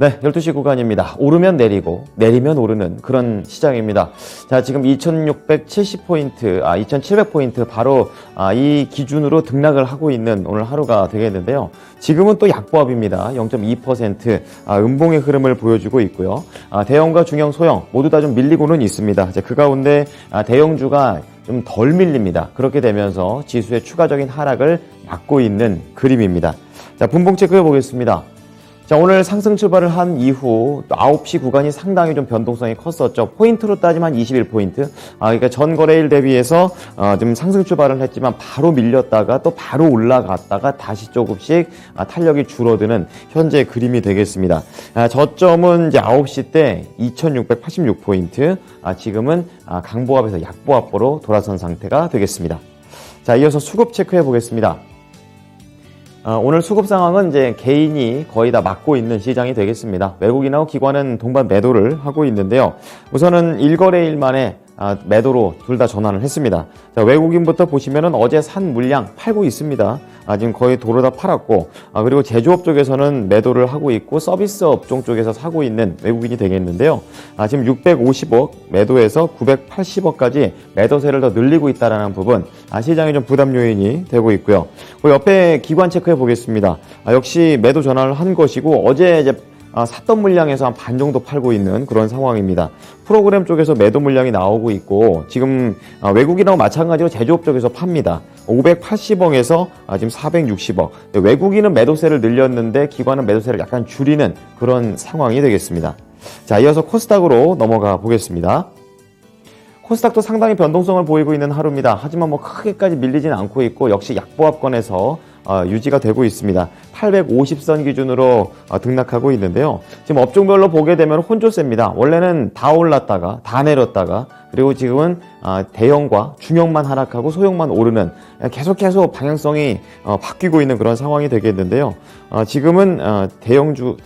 네, 12시 구간입니다. 오르면 내리고 내리면 오르는 그런 시장입니다. 자, 지금 2670포인트, 2700포인트 바로 이 기준으로 등락을 하고 있는 오늘 하루가 되겠는데요. 지금은 또 약보합입니다. 0.2% 음봉의 흐름을 보여주고 있고요. 대형과 중형, 소형 모두 다 좀 밀리고는 있습니다. 그 가운데 대형주가 좀 덜 밀립니다. 그렇게 되면서 지수의 추가적인 하락을 막고 있는 그림입니다. 자, 분봉 체크해 보겠습니다. 자, 오늘 상승 출발을 한 이후 또 9시 구간이 상당히 좀 변동성이 컸었죠. 포인트로 따지면 한 21포인트. 그러니까 전 거래일 대비해서 좀 상승 출발을 했지만 바로 밀렸다가 또 바로 올라갔다가 다시 조금씩 탄력이 줄어드는 현재 그림이 되겠습니다. 저점은 이제 9시 때 2686포인트. 지금은 강보합에서 약보합으로 돌아선 상태가 되겠습니다. 자, 이어서 수급 체크해 보겠습니다. 오늘 수급 상황은 이제 개인이 거의 다 막고 있는 시장이 되겠습니다. 외국인하고 기관은 동반 매도를 하고 있는데요. 우선은 1거래일 만에 매도로 둘 다 전환을 했습니다. 자, 외국인부터 보시면은 어제 산 물량 팔고 있습니다. 지금 거의 도로 다 팔았고, 그리고 제조업 쪽에서는 매도를 하고 있고, 서비스 업종 쪽에서 사고 있는 외국인이 되겠는데요. 지금 650억 매도에서 980억까지 매도세를 더 늘리고 있다라는 부분, 시장의 좀 부담 요인이 되고 있고요. 그 옆에 기관 체크해 보겠습니다. 역시 매도 전환을 한 것이고, 어제 이제 샀던 물량에서 한 반 정도 팔고 있는 그런 상황입니다. 프로그램 쪽에서 매도 물량이 나오고 있고, 지금 외국인하고 마찬가지로 제조업 쪽에서 팝니다. 580억에서 지금 460억. 외국인은 매도세를 늘렸는데 기관은 매도세를 약간 줄이는 그런 상황이 되겠습니다. 자, 이어서 코스닥으로 넘어가 보겠습니다. 코스닥도 상당히 변동성을 보이고 있는 하루입니다. 하지만 뭐 크게까지 밀리진 않고 있고, 역시 약보합권에서 유지가 되고 있습니다. 850선 기준으로 등락하고 있는데요. 지금 업종별로 보게 되면 혼조세입니다. 원래는 다 올랐다가 다 내렸다가, 그리고 지금은 대형과 중형만 하락하고 소형만 오르는, 계속 방향성이 바뀌고 있는 그런 상황이 되겠는데요. 지금은 대형주,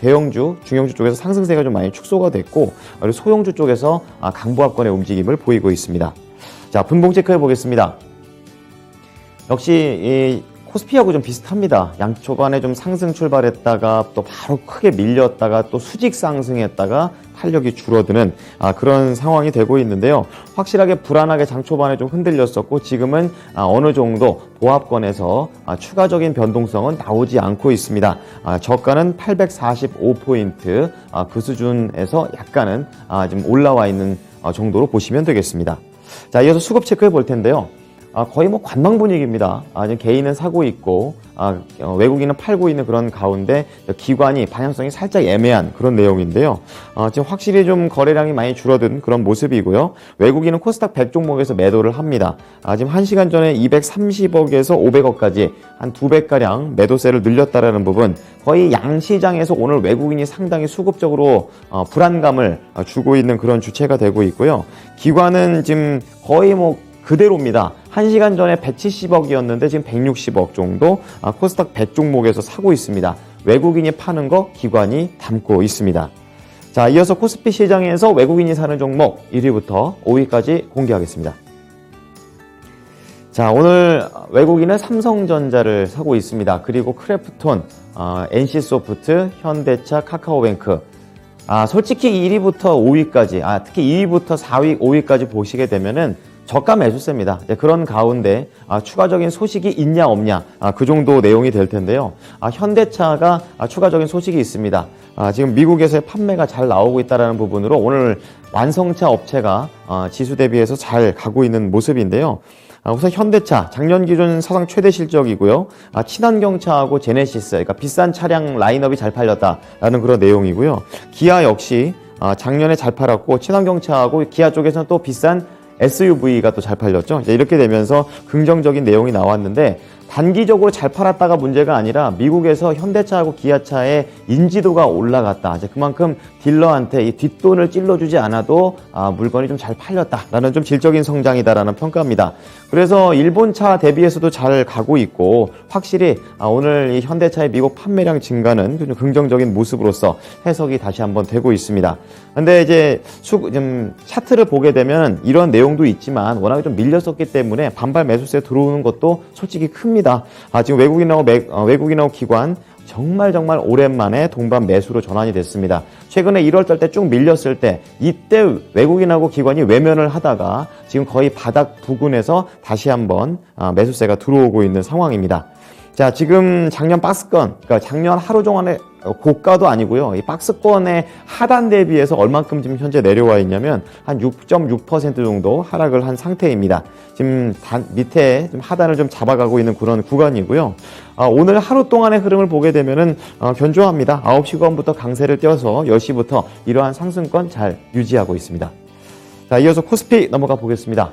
중형주 쪽에서 상승세가 좀 많이 축소가 됐고, 그리고 소형주 쪽에서 강보합권의 움직임을 보이고 있습니다. 자, 분봉 체크해 보겠습니다. 역시 코스피하고 좀 비슷합니다. 양 초반에 좀 상승 출발했다가 또 바로 크게 밀렸다가 또 수직 상승했다가 탄력이 줄어드는 그런 상황이 되고 있는데요. 확실하게 불안하게 장 초반에 좀 흔들렸었고, 지금은 어느 정도 보합권에서 추가적인 변동성은 나오지 않고 있습니다. 저가는 845포인트 그 수준에서 약간은 지금 올라와 있는 정도로 보시면 되겠습니다. 자, 이어서 수급 체크해 볼 텐데요. 거의 뭐 관망 분위기입니다. 지금 개인은 사고 있고, 외국인은 팔고 있는 그런 가운데 기관이 방향성이 살짝 애매한 그런 내용인데요. 지금 확실히 좀 거래량이 많이 줄어든 그런 모습이고요. 외국인은 코스닥 100 종목에서 매도를 합니다. 지금 1시간 전에 230억에서 500억까지 한 2배가량 매도세를 늘렸다라는 부분, 거의 양시장에서 오늘 외국인이 상당히 수급적으로 불안감을 주고 있는 그런 주체가 되고 있고요. 기관은 지금 거의 뭐 그대로입니다. 1시간 전에 170억이었는데 지금 160억 정도 코스닥 100 종목에서 사고 있습니다. 외국인이 파는 거 기관이 담고 있습니다. 자, 이어서 코스피 시장에서 외국인이 사는 종목 1위부터 5위까지 공개하겠습니다. 자, 오늘 외국인은 삼성전자를 사고 있습니다. 그리고 크래프톤, NC소프트, 현대차, 카카오뱅크. 솔직히 1위부터 5위까지, 특히 2위부터 4위, 5위까지 보시게 되면은 저가 매수세입니다. 그런 가운데 추가적인 소식이 있냐 없냐, 그 정도 내용이 될 텐데요. 현대차가 추가적인 소식이 있습니다. 지금 미국에서의 판매가 잘 나오고 있다는 부분으로 오늘 완성차 업체가 지수 대비해서 잘 가고 있는 모습인데요. 우선 현대차 작년 기준 사상 최대 실적이고요. 친환경차하고 제네시스, 그러니까 비싼 차량 라인업이 잘 팔렸다라는 그런 내용이고요. 기아 역시 작년에 잘 팔았고, 친환경차하고 기아 쪽에서는 또 비싼 SUV가 또 잘 팔렸죠. 이제 이렇게 되면서 긍정적인 내용이 나왔는데, 단기적으로 잘 팔았다가 문제가 아니라 미국에서 현대차하고 기아차의 인지도가 올라갔다. 이제 그만큼 딜러한테 이 뒷돈을 찔러주지 않아도 물건이 좀 잘 팔렸다라는 좀 질적인 성장이다라는 평가입니다. 그래서 일본차 대비해서도 잘 가고 있고, 확실히 오늘 이 현대차의 미국 판매량 증가는 좀 긍정적인 모습으로서 해석이 다시 한번 되고 있습니다. 근데 이제 좀 차트를 보게 되면 이런 내용도 있지만 워낙에 좀 밀렸었기 때문에 반발 매수세 들어오는 것도 솔직히 큽니다. 큽니다. 지금 외국인하고 기관 정말 오랜만에 동반 매수로 전환이 됐습니다. 최근에 1월달 때 쭉 밀렸을 때 이때 외국인하고 기관이 외면을 하다가 지금 거의 바닥 부근에서 다시 한번 매수세가 들어오고 있는 상황입니다. 자, 지금 작년 박스권, 그러니까 작년 하루 종안의 고가도 아니고요. 이 박스권의 하단 대비해서 얼만큼 지금 현재 내려와 있냐면 한 6.6% 정도 하락을 한 상태입니다. 지금 밑에 좀 하단을 좀 잡아가고 있는 그런 구간이고요. 오늘 하루 동안의 흐름을 보게 되면은 견조합니다. 9시 구간부터 강세를 띄어서 10시부터 이러한 상승권 잘 유지하고 있습니다. 자, 이어서 코스피 넘어가 보겠습니다.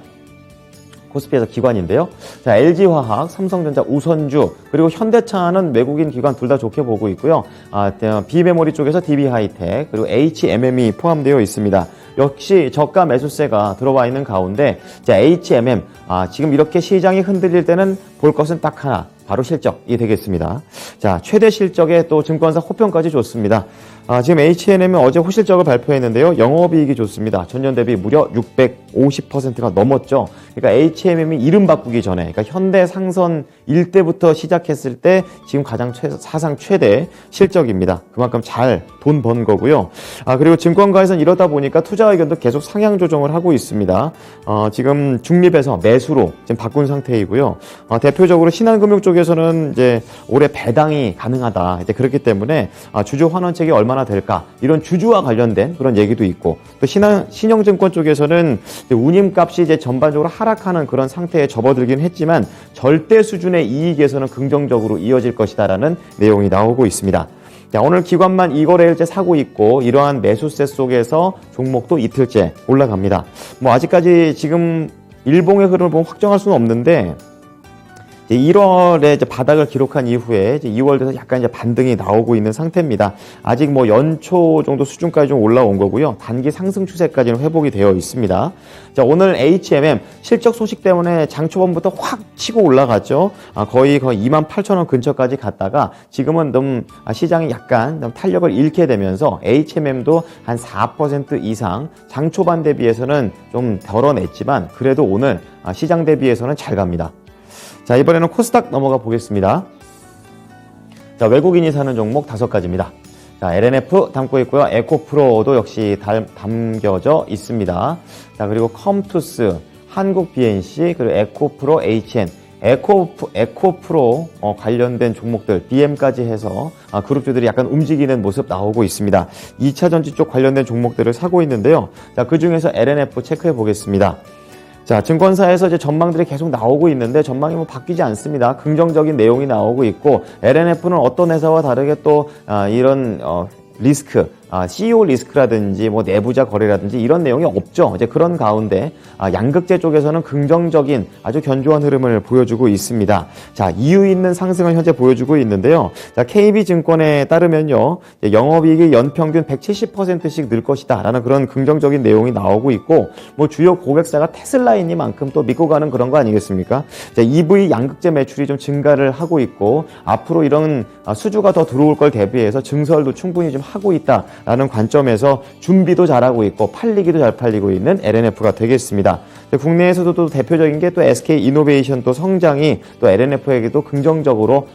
코스피에서 기관인데요. 자, LG화학, 삼성전자, 우선주, 그리고 현대차는 외국인 기관 둘 다 좋게 보고 있고요. 비메모리 쪽에서 DB하이텍, 그리고 HMM이 포함되어 있습니다. 역시 저가 매수세가 들어와 있는 가운데, 자, HMM, 지금 이렇게 시장이 흔들릴 때는 볼 것은 딱 하나, 바로 실적이 되겠습니다. 자, 최대 실적에 또 증권사 호평까지 좋습니다. 지금 H&M은 어제 호실적을 발표했는데요. 영업이익이 좋습니다. 전년 대비 무려 650%가 넘었죠. 그러니까 H&M이 이름 바꾸기 전에, 그러니까 현대상선 일때부터 시작했을 때 지금 가장 사상 최대 실적입니다. 그만큼 잘 돈 번 거고요. 그리고 증권가에서는 이러다 보니까 투자 의견도 계속 상향 조정을 하고 있습니다. 지금 중립에서 매수로 지금 바꾼 상태이고요. 대표적으로 신한금융 쪽에서는 이제 올해 배당이 가능하다. 이제 그렇기 때문에 주주 환원책이 얼마나 될까, 이런 주주와 관련된 그런 얘기도 있고, 또 신영증권 쪽에서는 운임값이 이제 전반적으로 하락하는 그런 상태에 접어들긴 했지만 절대 수준의 이익에서는 긍정적으로 이어질 것이다라는 내용이 나오고 있습니다. 자, 오늘 기관만 2거래일째 사고 있고 이러한 매수세 속에서 종목도 이틀째 올라갑니다. 아직까지 지금 일봉의 흐름을 보면 확정할 수는 없는데 1월에 이제 바닥을 기록한 이후에 이제 2월 돼서 약간 이제 반등이 나오고 있는 상태입니다. 아직 연초 정도 수준까지 좀 올라온 거고요. 단기 상승 추세까지는 회복이 되어 있습니다. 자, 오늘 HMM 실적 소식 때문에 장 초반부터 확 치고 올라갔죠. 거의 28,000원 근처까지 갔다가 지금은 좀 시장이 약간 좀 탄력을 잃게 되면서 HMM도 한 4% 이상 장 초반 대비해서는 좀 덜어냈지만 그래도 오늘 시장 대비해서는 잘 갑니다. 자, 이번에는 코스닥 넘어가 보겠습니다. 자, 외국인이 사는 종목 5가지입니다. 자, LNF 담고 있고요. 에코프로도 역시 담겨져 있습니다. 자, 그리고 컴투스, 한국 BNC, 그리고 에코프로 HN, 에코프로 관련된 종목들, BM까지 해서 그룹주들이 약간 움직이는 모습 나오고 있습니다. 2차 전지 쪽 관련된 종목들을 사고 있는데요. 자, 그 중에서 LNF 체크해 보겠습니다. 자, 증권사에서 이제 전망들이 계속 나오고 있는데 전망이 바뀌지 않습니다. 긍정적인 내용이 나오고 있고, LNF는 어떤 회사와 다르게 또 이런 리스크, CEO 리스크라든지 내부자 거래라든지 이런 내용이 없죠. 이제 그런 가운데 양극재 쪽에서는 긍정적인 아주 견조한 흐름을 보여주고 있습니다. 자, 이유 있는 상승을 현재 보여주고 있는데요. 자, KB증권에 따르면요, 영업이익이 연평균 170%씩 늘 것이다라는 그런 긍정적인 내용이 나오고 있고, 주요 고객사가 테슬라이니만큼 또 믿고 가는 그런 거 아니겠습니까? 자, EV 양극재 매출이 좀 증가를 하고 있고, 앞으로 이런 수주가 더 들어올 걸 대비해서 증설도 충분히 좀 하고 있다. 라는 관점에서 준비도 잘하고 있고 팔리기도 잘 팔리고 있는 LNF가 되겠습니다. 국내에서도 또 대표적인 게 또 SK이노베이션 또 성장이 또 LNF에게도 긍정적으로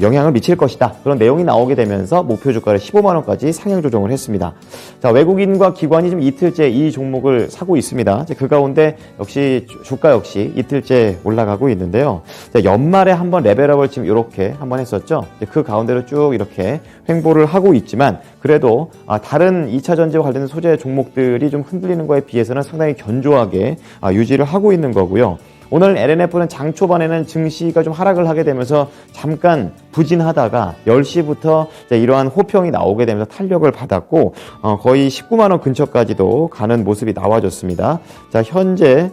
영향을 미칠 것이다. 그런 내용이 나오게 되면서 목표 주가를 15만 원까지 상향 조정을 했습니다. 자, 외국인과 기관이 좀 이틀째 이 종목을 사고 있습니다. 그 가운데 역시 주가 역시 이틀째 올라가고 있는데요. 자, 연말에 한번 레벨업을 지금 이렇게 한번 했었죠. 그 가운데로 쭉 이렇게 횡보를 하고 있지만 그래도 다른 2차 전지와 관련된 소재 종목들이 좀 흔들리는 거에 비해서는 상당히 견조하게 유지를 하고 있는 거고요. 오늘 LNF는 장 초반에는 증시가 좀 하락을 하게 되면서 잠깐 부진하다가 10시부터 이러한 호평이 나오게 되면서 탄력을 받았고 거의 19만 원 근처까지도 가는 모습이 나와줬습니다. 자, 현재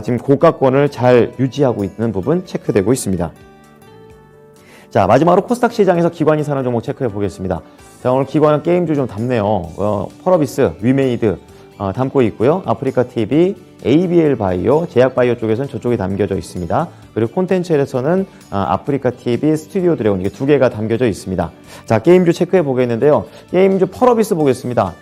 지금 고가권을 잘 유지하고 있는 부분 체크되고 있습니다. 자, 마지막으로 코스닥 시장에서 기관이 사는 종목 체크해 보겠습니다. 자, 오늘 기관은 게임주 좀 담네요. 펄어비스, 위메이드 담고 있고요. 아프리카TV, ABL 바이오, 제약바이오 쪽에서는 저쪽이 담겨져 있습니다. 그리고 콘텐츠에서는 아프리카TV, 스튜디오 드래곤 이게 두 개가 담겨져 있습니다. 자, 게임주 체크해 보겠는데요. 게임주 펄어비스 보겠습니다.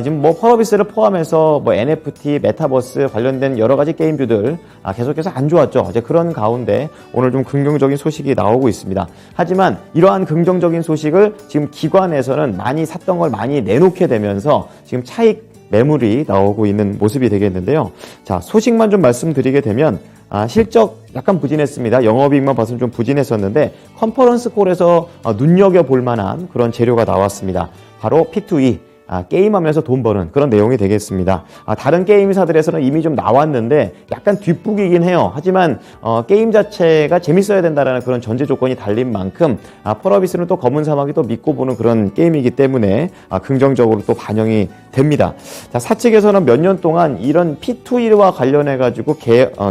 지금 뭐 펄어비스를 포함해서 뭐 NFT, 메타버스 관련된 여러 가지 게임주들 계속해서 안 좋았죠. 이제 그런 가운데 오늘 좀 긍정적인 소식이 나오고 있습니다. 하지만 이러한 긍정적인 소식을 지금 기관에서는 많이 샀던 걸 많이 내놓게 되면서 지금 차익 매물이 나오고 있는 모습이 되겠는데요. 자, 소식만 좀 말씀드리게 되면 실적 약간 부진했습니다. 영업이익만 봐서는 좀 부진했었는데 컨퍼런스 콜에서 눈여겨볼 만한 그런 재료가 나왔습니다. 바로 P2E. 게임하면서 돈 버는 그런 내용이 되겠습니다. 다른 게임사들에서는 이미 좀 나왔는데 약간 뒷북이긴 해요. 하지만 게임 자체가 재밌어야 된다라는 그런 전제 조건이 달린 만큼 펄어비스는 또 검은 사막이 또 믿고 보는 그런 게임이기 때문에 긍정적으로 또 반영이 됩니다. 자, 사측에서는 몇 년 동안 이런 P2E와 관련해 가지고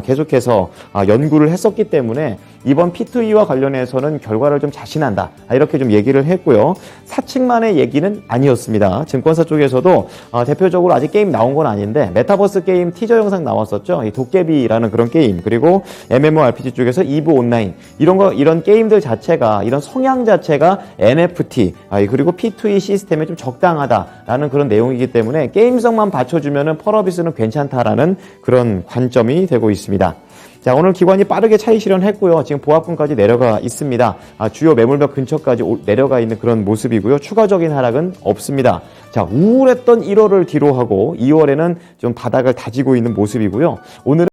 계속해서 연구를 했었기 때문에 이번 P2E와 관련해서는 결과를 좀 자신한다. 이렇게 좀 얘기를 했고요. 사측만의 얘기는 아니었습니다. 증권사 쪽에서도 대표적으로 아직 게임 나온 건 아닌데 메타버스 게임 티저 영상 나왔었죠. 이 도깨비라는 그런 게임, 그리고 MMORPG 쪽에서 이브 온라인 이런 게임들 자체가, 이런 성향 자체가 NFT 그리고 P2E 시스템에 좀 적당하다라는 그런 내용이기 때문에 게임성만 받쳐주면은 펄어비스는 괜찮다라는 그런 관점이 되고 있습니다. 자, 오늘 기관이 빠르게 차익 실현했고요. 지금 보합권까지 내려가 있습니다. 주요 매물벽 근처까지 내려가 있는 그런 모습이고요. 추가적인 하락은 없습니다. 자, 우울했던 1월을 뒤로하고 2월에는 좀 바닥을 다지고 있는 모습이고요. 오늘은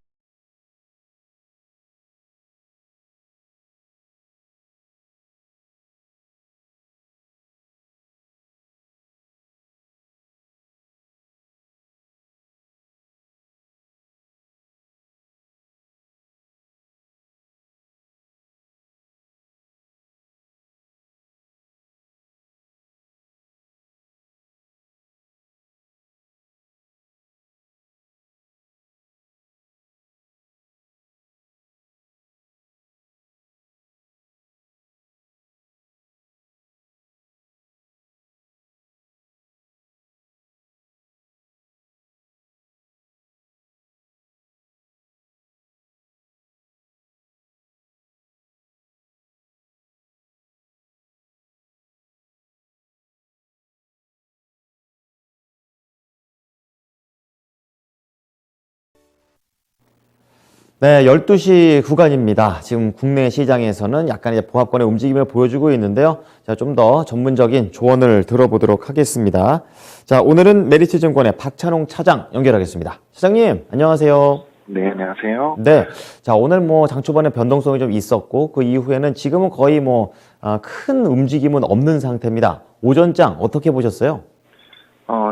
네, 12시 구간입니다. 지금 국내 시장에서는 약간 이제 보합권의 움직임을 보여주고 있는데요. 자, 좀 더 전문적인 조언을 들어보도록 하겠습니다. 자, 오늘은 메리츠증권의 박찬홍 차장 연결하겠습니다. 차장님, 안녕하세요. 네, 안녕하세요. 네. 자, 오늘 뭐 장 초반에 변동성이 좀 있었고, 그 이후에는 지금은 거의 큰 움직임은 없는 상태입니다. 오전장 어떻게 보셨어요?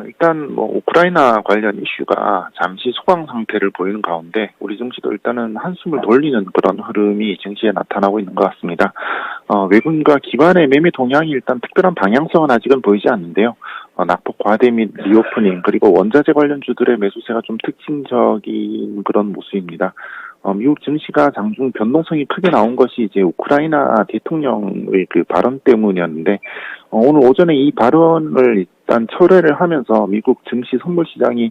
일단 우크라이나 관련 이슈가 잠시 소강 상태를 보이는 가운데 우리 증시도 일단은 한숨을 돌리는 그런 흐름이 증시에 나타나고 있는 것 같습니다. 외국인과 기관의 매매 동향이 일단 특별한 방향성은 아직은 보이지 않는데요. 낙폭 과대 및 리오프닝, 그리고 원자재 관련주들의 매수세가 좀 특징적인 그런 모습입니다. 미국 증시가 장중 변동성이 크게 나온 것이 이제 우크라이나 대통령의 그 발언 때문이었는데, 오늘 오전에 이 발언을 일단 철회를 하면서 미국 증시 선물 시장이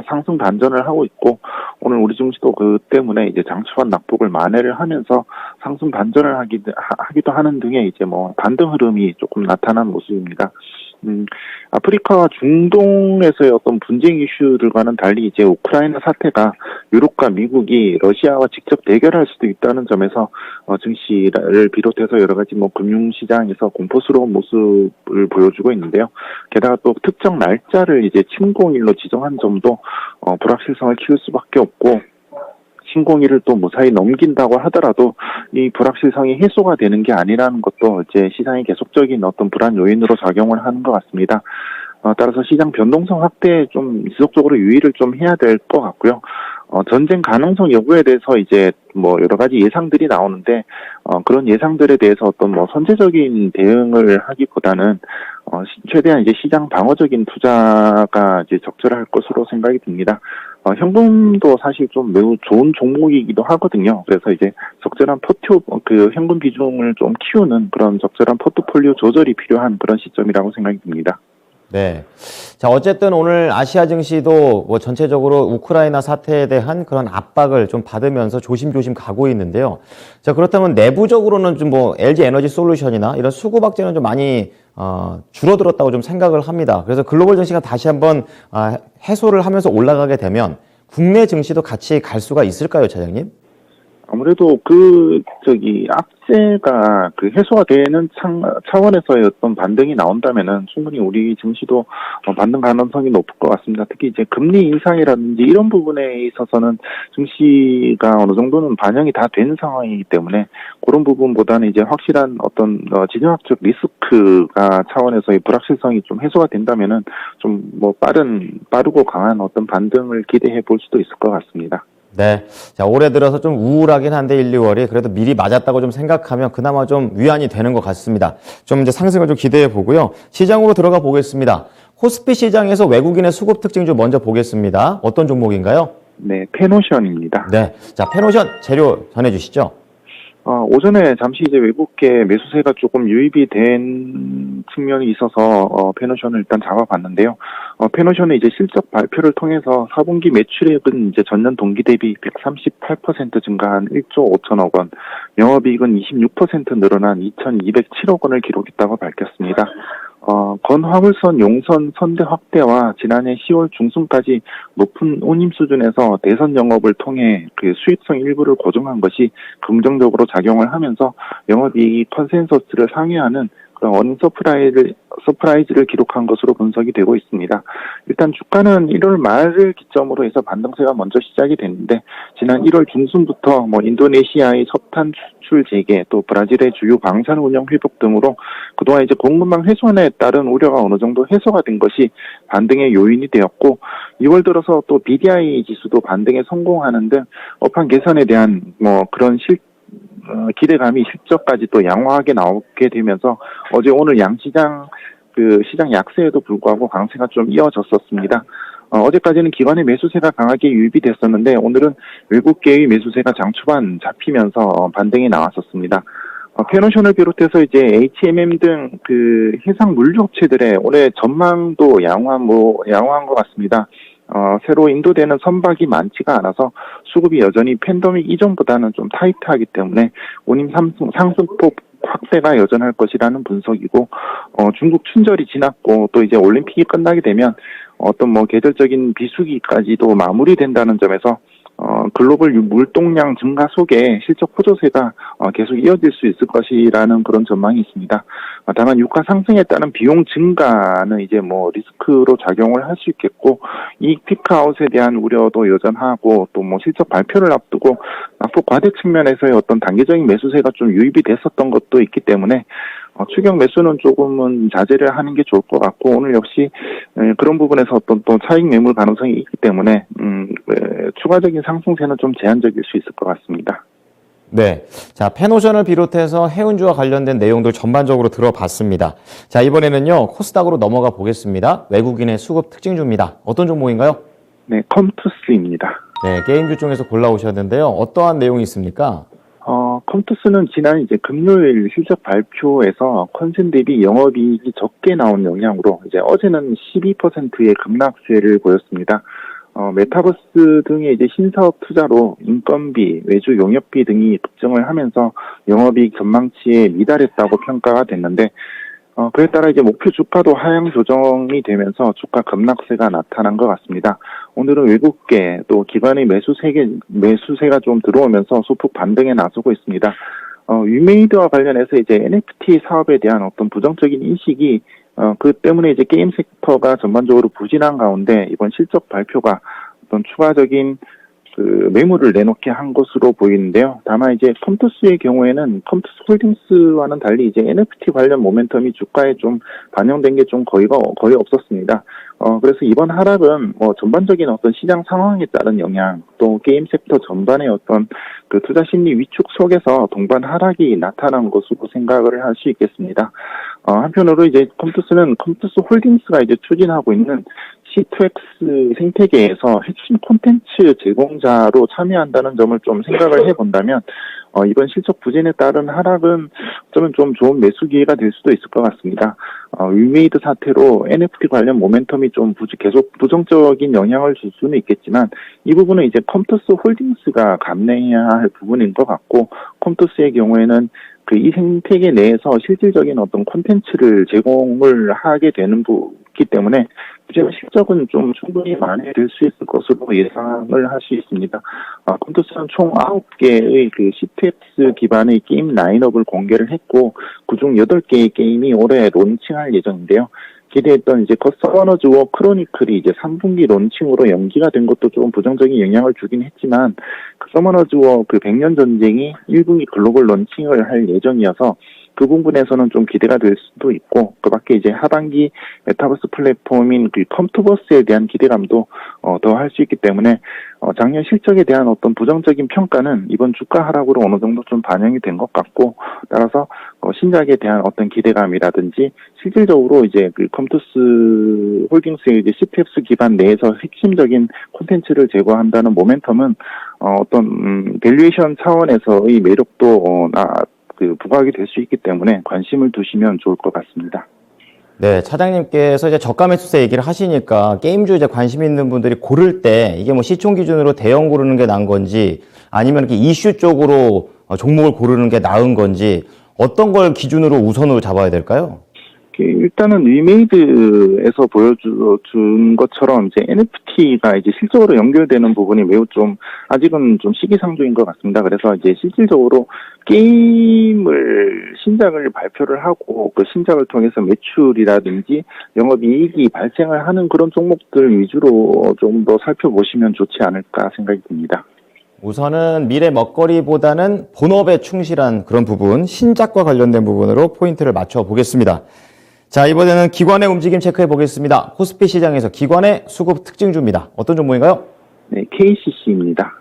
상승 반전을 하고 있고, 오늘 우리 증시도 그 때문에 이제 장초반 낙폭을 만회를 하면서 상승 반전을 하기도 하는 등의 이제 반등 흐름이 조금 나타난 모습입니다. 아프리카와 중동에서의 어떤 분쟁 이슈들과는 달리 이제 우크라이나 사태가 유럽과 미국이 러시아와 직접 대결할 수도 있다는 점에서 증시를 비롯해서 여러 가지 금융시장에서 공포스러운 모습을 보여주고 있는데요. 게다가 또 특정 날짜를 이제 침공일로 지정한 점도 불확실성을 키울 수밖에 없고, 신공일을 또 무사히 넘긴다고 하더라도 이 불확실성이 해소가 되는 게 아니라는 것도 이제 시장의 계속적인 어떤 불안 요인으로 작용을 하는 것 같습니다. 따라서 시장 변동성 확대에 좀 지속적으로 유의를 좀 해야 될 것 같고요. 전쟁 가능성 여부에 대해서 이제 여러 가지 예상들이 나오는데, 그런 예상들에 대해서 어떤 선제적인 대응을 하기보다는 최대한 이제 시장 방어적인 투자가 이제 적절할 것으로 생각이 듭니다. 현금도 사실 좀 매우 좋은 종목이기도 하거든요. 그래서 이제 적절한 현금 비중을 좀 키우는 그런 적절한 포트폴리오 조절이 필요한 그런 시점이라고 생각이 듭니다. 네. 자, 어쨌든 오늘 아시아 증시도 전체적으로 우크라이나 사태에 대한 그런 압박을 좀 받으면서 조심조심 가고 있는데요. 자, 그렇다면 내부적으로는 좀 LG 에너지 솔루션이나 이런 수급 악재는 좀 많이 줄어들었다고 좀 생각을 합니다. 그래서 글로벌 증시가 다시 한번 해소를 하면서 올라가게 되면 국내 증시도 같이 갈 수가 있을까요, 차장님? 아무래도 악재가 해소가 되는 차원에서의 어떤 반등이 나온다면은 충분히 우리 증시도 반등 가능성이 높을 것 같습니다. 특히 이제 금리 인상이라든지 이런 부분에 있어서는 증시가 어느 정도는 반영이 다 된 상황이기 때문에 그런 부분보다는 이제 확실한 어떤 지정학적 리스크가 차원에서의 불확실성이 좀 해소가 된다면은 좀 빠르고 강한 어떤 반등을 기대해 볼 수도 있을 것 같습니다. 네. 자, 올해 들어서 좀 우울하긴 한데 1, 2월이 그래도 미리 맞았다고 좀 생각하면 그나마 좀 위안이 되는 것 같습니다. 좀 이제 상승을 좀 기대해 보고요. 시장으로 들어가 보겠습니다. 코스피 시장에서 외국인의 수급 특징 좀 먼저 보겠습니다. 어떤 종목인가요? 네, 페노션입니다. 네. 자, 페노션 재료 전해 주시죠. 오전에 잠시 이제 외국계 매수세가 조금 유입이 된 측면이 있어서 페노션을 일단 잡아봤는데요. 페노션의 이제 실적 발표를 통해서 4분기 매출액은 이제 전년 동기 대비 138% 증가한 1조 5천억 원, 영업이익은 26% 늘어난 2,207억 원을 기록했다고 밝혔습니다. 건화물선 용선 선대 확대와 지난해 10월 중순까지 높은 운임 수준에서 대선 영업을 통해 수익성 일부를 고정한 것이 긍정적으로 작용을 하면서 영업이익이 컨센서스를 상회하는 그런 어닝 서프라이즈를 기록한 것으로 분석이 되고 있습니다. 일단 주가는 1월 말을 기점으로 해서 반등세가 먼저 시작이 됐는데 지난 1월 중순부터 인도네시아의 석탄 수출 재개, 또 브라질의 주요 방산 운영 회복 등으로 그동안 이제 공급망 훼손에 따른 우려가 어느 정도 해소가 된 것이 반등의 요인이 되었고 2월 들어서 또 BDI 지수도 반등에 성공하는 등 업황 개선에 대한 그런 기대감이 실적까지 또 양호하게 나오게 되면서 어제 오늘 양시장 시장 약세에도 불구하고 강세가 좀 이어졌었습니다. 어제까지는 기관의 매수세가 강하게 유입이 됐었는데 오늘은 외국계의 매수세가 장 초반 잡히면서 반등이 나왔었습니다. 페노션을 비롯해서 이제 HMM 등 해상 물류 업체들의 올해 전망도 양호한 것 같습니다. 새로 인도되는 선박이 많지가 않아서 수급이 여전히 팬데믹 이전보다는 좀 타이트하기 때문에 운임 상승폭 확대가 여전할 것이라는 분석이고, 중국 춘절이 지났고 또 이제 올림픽이 끝나게 되면 어떤 계절적인 비수기까지도 마무리된다는 점에서 글로벌 물동량 증가 속에 실적 호조세가 계속 이어질 수 있을 것이라는 그런 전망이 있습니다. 다만 유가 상승에 따른 비용 증가는 이제 리스크로 작용을 할 수 있겠고 이익 피크아웃에 대한 우려도 여전하고 또 실적 발표를 앞두고 낙폭 과대 측면에서의 어떤 단계적인 매수세가 좀 유입이 됐었던 것도 있기 때문에 추격 매수는 조금은 자제를 하는 게 좋을 것 같고 오늘 역시 그런 부분에서 어떤 또 차익 매물 가능성이 있기 때문에 추가적인 상승세는 좀 제한적일 수 있을 것 같습니다. 네. 자, 페노션을 비롯해서 해운주와 관련된 내용들 전반적으로 들어봤습니다. 자, 이번에는요, 코스닥으로 넘어가 보겠습니다. 외국인의 수급 특징주입니다. 어떤 종목인가요? 네, 컴투스입니다. 네, 게임주 중에서 골라오셨는데요. 어떠한 내용이 있습니까? 컴투스는 지난 이제 금요일 실적 발표에서 컨센 대비 영업이익이 적게 나온 영향으로 이제 어제는 12%의 급락세를 보였습니다. 메타버스 등의 이제 신사업 투자로 인건비, 외주 용역비 등이 급증을 하면서 영업이익 전망치에 미달했다고 평가가 됐는데, 그에 따라 이제 목표 주가도 하향 조정이 되면서 주가 급락세가 나타난 것 같습니다. 오늘은 외국계 또 기관의 매수세가 좀 들어오면서 소폭 반등에 나서고 있습니다. 위메이드와 관련해서 이제 NFT 사업에 대한 어떤 부정적인 인식이 그 때문에 이제 게임 섹터가 전반적으로 부진한 가운데 이번 실적 발표가 어떤 추가적인 매물을 내놓게 한 것으로 보이는데요. 다만 이제 컴투스의 경우에는 컴투스 홀딩스와는 달리 이제 NFT 관련 모멘텀이 주가에 좀 반영된 게 좀 거의 없었습니다. 그래서 이번 하락은 전반적인 어떤 시장 상황에 따른 영향, 또 게임 섹터 전반의 어떤 투자 심리 위축 속에서 동반 하락이 나타난 것으로 생각을 할 수 있겠습니다. 한편으로 이제 컴투스는 컴투스 홀딩스가 이제 추진하고 있는 C2X 생태계에서 핵심 콘텐츠 제공자로 참여한다는 점을 좀 생각을 해본다면 이번 실적 부진에 따른 하락은 어쩌면 좀 좋은 매수 기회가 될 수도 있을 것 같습니다. 위메이드 사태로 NFT 관련 모멘텀이 좀 계속 부정적인 영향을 줄 수는 있겠지만 이 부분은 이제 컴투스 홀딩스가 감내해야 할 부분인 것 같고 컴투스의 경우에는 그 이 생태계 내에서 실질적인 어떤 콘텐츠를 제공을 하게 되는 기 때문에 부재의 실적은 좀 충분히 만회될 수 있을 것으로 예상을 할 수 있습니다. 컴투스는 총 9개의 그 CTX 기반의 게임 라인업을 공개를 했고, 그중 8개의 게임이 올해 론칭할 예정인데요. 기대했던 이제 서머너즈 워 크로니클이 이제 3분기 론칭으로 연기가 된 것도 조금 부정적인 영향을 주긴 했지만, 그 서머너즈 워 그 100년 전쟁이 1분기 글로벌 론칭을 할 예정이어서 그 부분에서는 좀 기대가 될 수도 있고, 그 밖에 이제 하반기 메타버스 플랫폼인 그 컴투버스에 대한 기대감도 더 할 수 있기 때문에 작년 실적에 대한 어떤 부정적인 평가는 이번 주가 하락으로 어느 정도 좀 반영이 된 것 같고, 따라서 신작에 대한 어떤 기대감이라든지 실질적으로 이제 그 컴투스 홀딩스의 이제 CTX 기반 내에서 핵심적인 콘텐츠를 제공한다는 모멘텀은 어떤 밸류에이션 차원에서의 매력도 부각이 될 수 있기 때문에 관심을 두시면 좋을 것 같습니다. 네, 차장님께서 이제 저가 매수세 얘기를 하시니까 게임주 이제 관심 있는 분들이 고를 때 이게 뭐 시총 기준으로 대형 고르는 게 나은 건지 아니면 이렇게 이슈 쪽으로 종목을 고르는 게 나은 건지 어떤 걸 기준으로 우선으로 잡아야 될까요? 일단은 위메이드에서 보여준 것처럼 이제 NFT가 이제 실적으로 연결되는 부분이 매우 좀 아직은 좀 시기상조인 것 같습니다. 그래서 이제 실질적으로 게임을 신작을 발표를 하고 그 신작을 통해서 매출이라든지 영업이익이 발생을 하는 그런 종목들 위주로 좀 더 살펴보시면 좋지 않을까 생각이 듭니다. 우선은 미래 먹거리보다는 본업에 충실한 그런 부분, 신작과 관련된 부분으로 포인트를 맞춰 보겠습니다. 자, 이번에는 기관의 움직임 체크해 보겠습니다. 코스피 시장에서 기관의 수급 특징주입니다. 어떤 종목인가요? 네, KCC입니다.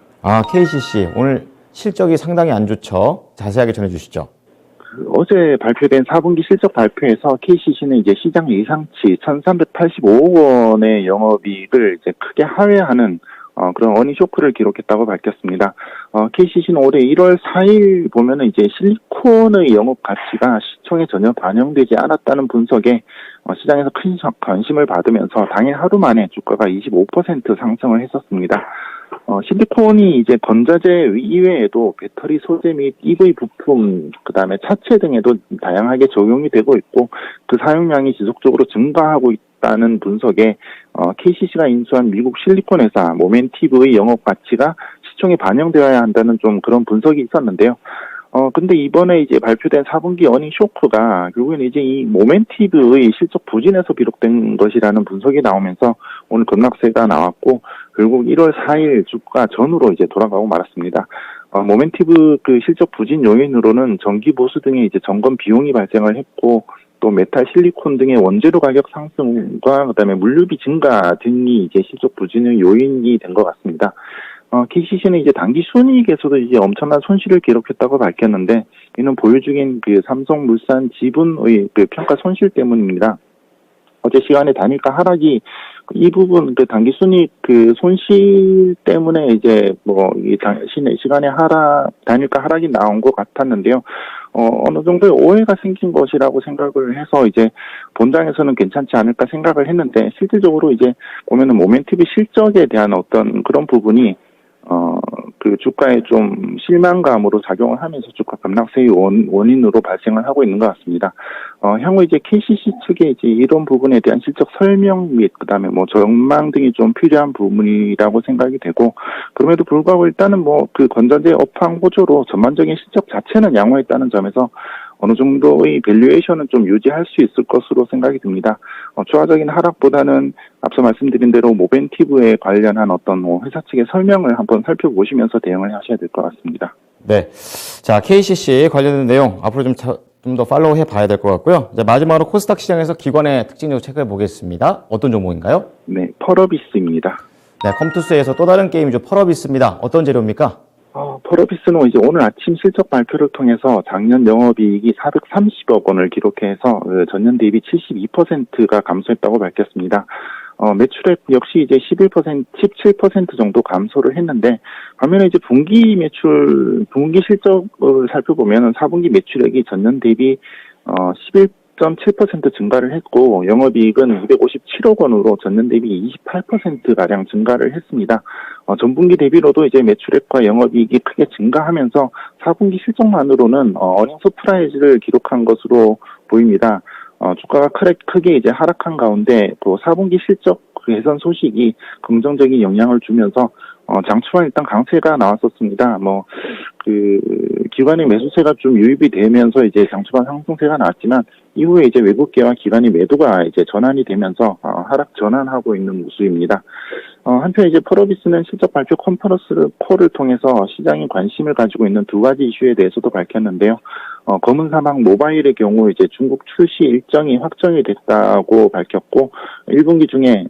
KCC. 오늘 실적이 상당히 안 좋죠. 자세하게 전해 주시죠. 어제 발표된 4분기 실적 발표에서 KCC는 이제 시장 예상치 1,385억 원의 영업이익을 이제 크게 하회하는 그런 어닝 쇼크를 기록했다고 밝혔습니다. KCC는 올해 1월 4일 보면은 이제 실리콘의 영업 가치가 시총에 전혀 반영되지 않았다는 분석에 시장에서 큰 관심을 받으면서 당일 하루 만에 주가가 25% 상승을 했었습니다. 실리콘이 이제 건자재 이외에도 배터리 소재 및 EV 부품, 그 다음에 차체 등에도 다양하게 적용이 되고 있고, 그 사용량이 지속적으로 증가하고 있다는 분석에 KCC가 인수한 미국 실리콘 회사 모멘티브의 영업 가치가 시총에 반영되어야 한다는 좀 그런 분석이 있었는데요. 근데 이번에 이제 발표된 4분기 어닝 쇼크가 결국에는 이제 이 모멘티브의 실적 부진에서 비롯된 것이라는 분석이 나오면서 오늘 급락세가 나왔고, 결국 1월 4일 주가 전후로 이제 돌아가고 말았습니다. 모멘티브 그 실적 부진 요인으로는 전기 보수 등의 이제 점검 비용이 발생을 했고, 또 메탈 실리콘 등의 원재료 가격 상승과 그다음에 물류비 증가 등이 이제 실적 부진의 요인이 된 것 같습니다. KCC는 이제 단기 순이익에서도 이제 엄청난 손실을 기록했다고 밝혔는데, 이는 보유 중인 그 삼성물산 지분의 그 평가 손실 때문입니다. 어제 시간에 단일가 하락이 이 부분 그 단기 순이익 그 손실 때문에 이제 이 시간에 단일가 하락이 나온 것 같았는데요. 어느 정도의 오해가 생긴 것이라고 생각을 해서 이제 본장에서는 괜찮지 않을까 생각을 했는데, 실질적으로 이제 보면은 모멘티브 실적에 대한 어떤 그런 부분이 그 주가에 좀 실망감으로 작용을 하면서 주가 급락세의 원인으로 발생을 하고 있는 것 같습니다. 향후 이제 KCC 측에 이제 이런 부분에 대한 실적 설명 및 그다음에 전망 등이 좀 필요한 부분이라고 생각이 되고, 그럼에도 불구하고 일단은 그 건전지 업황 호조로 전반적인 실적 자체는 양호했다는 점에서 어느 정도의 밸류에이션은 좀 유지할 수 있을 것으로 생각이 듭니다. 추가적인 하락보다는 앞서 말씀드린 대로 모멘티브에 관련한 어떤 회사 측의 설명을 한번 살펴보시면서 대응을 하셔야 될 것 같습니다. 네. 자, KCC 관련된 내용 앞으로 좀 더 팔로우 해 봐야 될 것 같고요. 이제 마지막으로 코스닥 시장에서 기관의 특징적으로 체크해 보겠습니다. 어떤 종목인가요? 네, 펄어비스입니다. 네, 컴투스에서 또 다른 게임이죠. 펄어비스입니다. 어떤 재료입니까? 펄어비스는 이제 오늘 아침 실적 발표를 통해서 작년 영업이익이 430억 원을 기록해서 전년 대비 72%가 감소했다고 밝혔습니다. 매출액 역시 이제 17% 정도 감소를 했는데, 반면에 이제 분기 실적을 살펴보면 4분기 매출액이 전년 대비 10.7% 증가를 했고 영업이익은 257억 원으로 전년 대비 28%가량 증가를 했습니다. 전분기 대비로도 이제 매출액과 영업이익이 크게 증가하면서 4분기 실적만으로는 어닝 서프라이즈를 기록한 것으로 보입니다. 주가가 크게 이제 하락한 가운데 또 4분기 실적 개선 소식이 긍정적인 영향을 주면서 장 초반 일단 강세가 나왔었습니다. 기관의 매수세가 좀 유입이 되면서 이제 장 초반 상승세가 나왔지만 이후에 이제 외국계와 기관의 매도가 이제 전환이 되면서 하락 전환하고 있는 모습입니다. 한편 이제 펄어비스는 실적 발표 컨퍼런스 콜을 통해서 시장이 관심을 가지고 있는 두 가지 이슈에 대해서도 밝혔는데요. 검은 사막 모바일의 경우 이제 중국 출시 일정이 확정이 됐다고 밝혔고 1분기 중에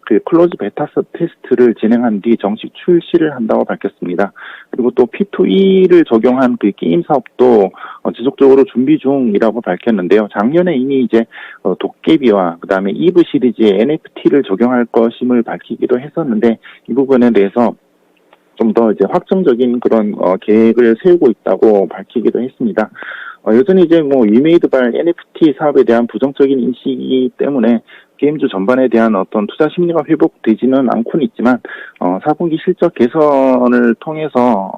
그 클로즈 베타 테스트를 진행한 뒤 정식 출시를 한다고 밝혔습니다. 그리고 또 P2E를 적용한 그 게임 사업도 지속적으로 준비 중이라고 밝혔는데요. 작년에 이미 이제 도깨비와 그다음에 이브 시리즈의 NFT를 적용할 것임을 밝히기도 했었는데 이 부분에 대해서 좀 더 이제 확정적인 그런 계획을 세우고 있다고 밝히기도 했습니다. 여전히 이제 위메이드발 NFT 사업에 대한 부정적인 인식이기 때문에 게임주 전반에 대한 어떤 투자 심리가 회복되지는 않고는 있지만 4분기 실적 개선을 통해서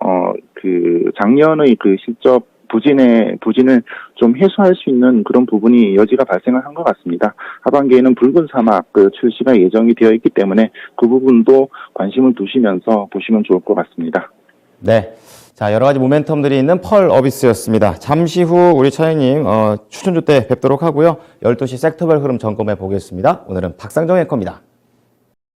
그 작년의 그 실적 부진을 좀 해소할 수 있는 그런 부분이 여지가 발생을 한 것 같습니다. 하반기에는 붉은 사막 그 출시가 예정이 되어 있기 때문에 그 부분도 관심을 두시면서 보시면 좋을 것 같습니다. 네. 자, 여러 가지 모멘텀들이 있는 펄어비스였습니다. 잠시 후 우리 차장님 추천주 때 뵙도록 하고요. 12시 섹터별 흐름 점검해 보겠습니다. 오늘은 박상정 앵커입니다.